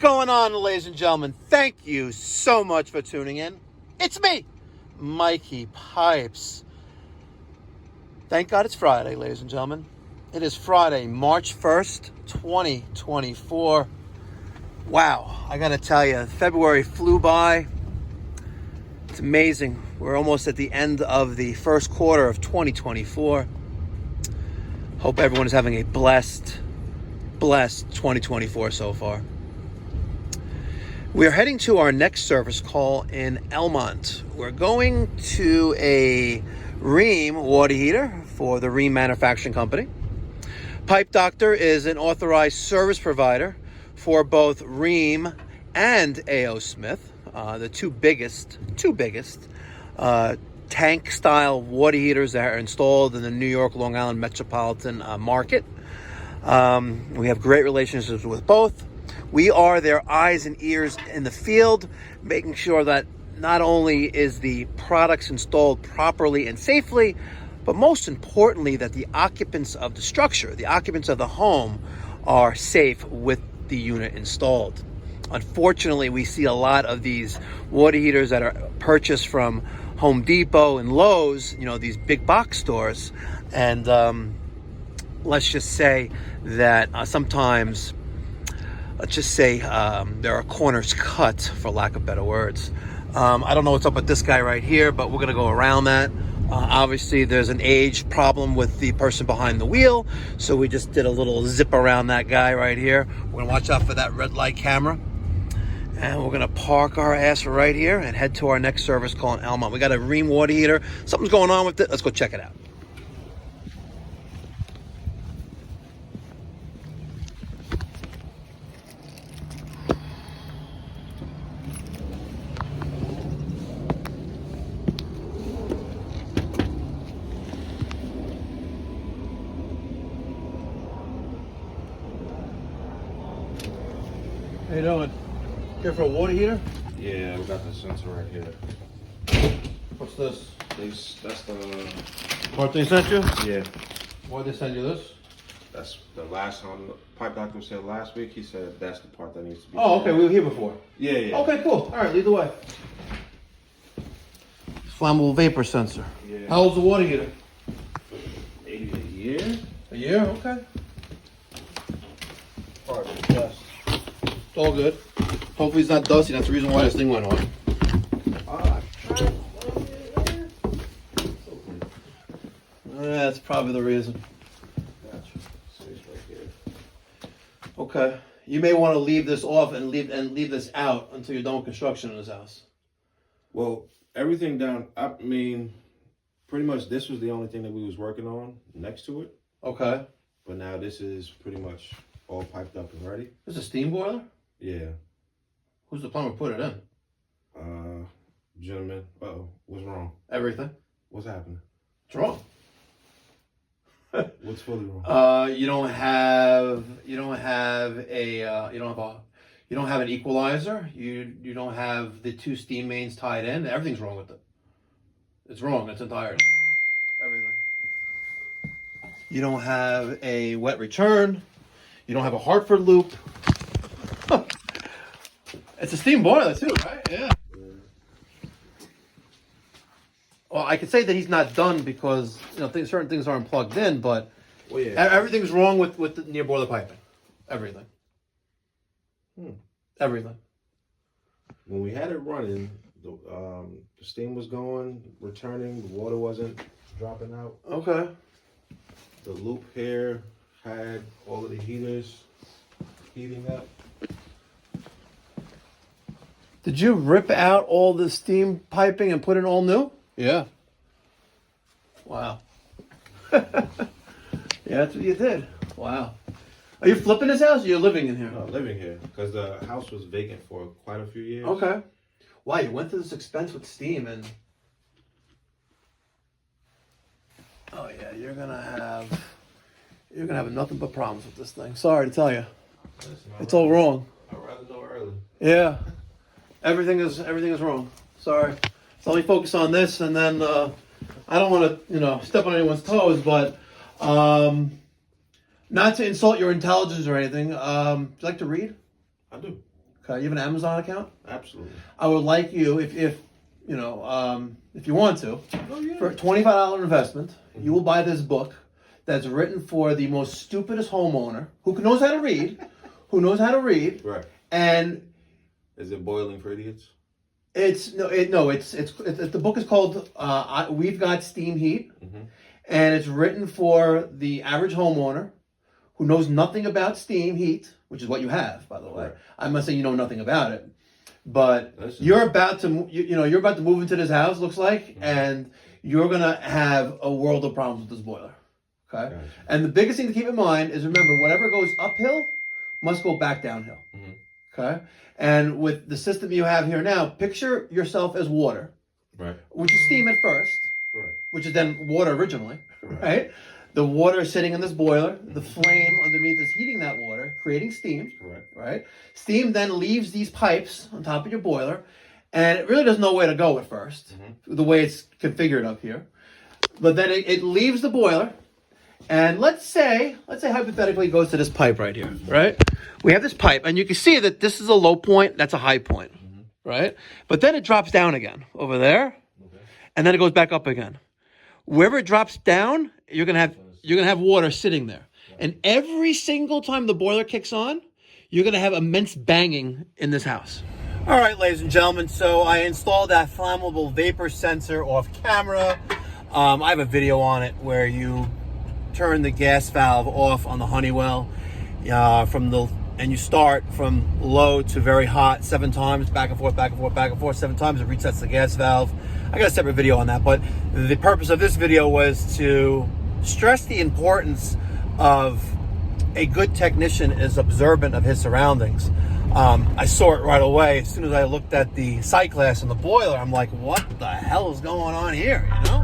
going on, ladies and gentlemen? Thank you so much for tuning in. It's me, Mikey Pipes. Thank God it's Friday, ladies and gentlemen. It is Friday, March 1st, 2024. Wow, I gotta tell you, February flew by. It's amazing. We're almost at the end of the first quarter of 2024. Hope everyone is having a blessed 2024 so far. We're heading to our next service call in Elmont. We're going to a Rheem water heater for the Rheem Manufacturing Company. Pipe Doctor is an authorized service provider for both Rheem and A.O. Smith, the two biggest tank-style water heaters that are installed in the New York, Long Island metropolitan market. We have great relationships with both. We are their eyes and ears in the field, making sure that not only is the products installed properly and safely, but most importantly, that the occupants of the structure, the occupants of the home, are safe with the unit installed. Unfortunately, we see a lot of these water heaters that are purchased from Home Depot and Lowe's, these big box stores. And let's just say that sometimes, there are corners cut, for lack of better words. I don't know what's up with this guy right here, but we're going to go around that. Obviously, there's an age problem with the person behind the wheel, so we just did a little zip around that guy right here. We're going to watch out for that red light camera. And we're going to park our ass right here and head to our next service call in Elmont. We got a Rheem water heater. Something's going on with it. Let's go check it out. How you doing? Here for a water heater? Yeah, we got the sensor right here. What's this? That's the... What they sent you? Yeah. Why'd they send you this? That's the last one. Pipe Doctor said last week, he said that's the part that needs to be... Oh, okay, we were here before. Yeah. Okay, cool. All right, lead the way. Flammable vapor sensor. Yeah. How old's the water heater? Maybe a year? A year? Okay. Part of the test. It's all good. Hopefully it's not dusty. That's the reason why this thing went on. That's probably the reason. Gotcha. So it's right here. Okay. You may want to leave this off and leave this out until you're done with construction in this house. Well, everything down, pretty much this was the only thing that we was working on next to it. Okay. But now this is pretty much all piped up and ready. This is a steam boiler? Yeah. Who's the plumber put it in? Gentlemen. Uh-oh. What's wrong? Everything. What's happening? What's wrong? What's fully wrong? You don't have an equalizer. You don't have the two steam mains tied in. Everything's wrong with it. It's wrong. It's entirety. Everything. You don't have a wet return. You don't have a Hartford loop. It's a steam boiler too, right? Yeah. Well, I could say that he's not done because certain things aren't plugged in, but everything's wrong with the near boiler piping. Everything. Everything. When we had it running, the steam was going, returning, the water wasn't dropping out. Okay. The loop here had all of the heaters heating up. Did you rip out all the steam piping and put it all new? Yeah. Wow. Yeah, that's what you did. Wow. Are you flipping this house or you're living in here? No, living here because the house was vacant for quite a few years. Okay. Wow, you went through this expense with steam and... Oh yeah, you're gonna have nothing but problems with this thing. Sorry to tell you. It's all wrong. I'd rather know early. Yeah. Everything is wrong. Sorry. So let me focus on this, and then I don't want to, step on anyone's toes, but not to insult your intelligence or anything. Do you like to read? I do. Okay, you have an Amazon account? Absolutely. I would like you, if you know, if you want to, Oh, yeah. for a $25 investment, you will buy this book that's written for the most stupidest homeowner who knows how to read, Right. and Is it Boiling for Idiots? it's the book is called We've Got Steam Heat, and it's written for the average homeowner who knows nothing about steam heat, which is what you have, by the way. Right. I'm not saying you know nothing about it, but Listen. you're about to move into this house, looks like, and you're gonna have a world of problems with this boiler. Okay, Gotcha. and the biggest thing to keep in mind is remember whatever goes uphill must go back downhill. Okay, and with the system you have here now, picture yourself as water, Right. which is steam at first, Right. which is then water originally, right? The water is sitting in this boiler. The flame underneath is heating that water, creating steam. Correct. Right? Steam then leaves these pipes on top of your boiler, and it really doesn't know where to go at first, the way it's configured up here. But then it leaves the boiler, and let's say hypothetically it goes to this pipe right here, right? We have this pipe, and you can see that this is a low point, that's a high point, right? But then it drops down again over there, and then it goes back up again. Wherever it drops down, you're gonna have water sitting there, and every single time the boiler kicks on, you're gonna have immense banging in this house. All right, ladies and gentlemen, so I installed that flammable vapor sensor off camera. I have a video on it where you turn the gas valve off on the Honeywell and you start from low to very hot 7 times, back and forth, 7 times. It resets the gas valve. I got a separate video on that, but the purpose of this video was to stress the importance of a good technician is observant of his surroundings. I saw it right away. As soon as I looked at the sight glass on the boiler, I'm like, what the hell is going on here, you know?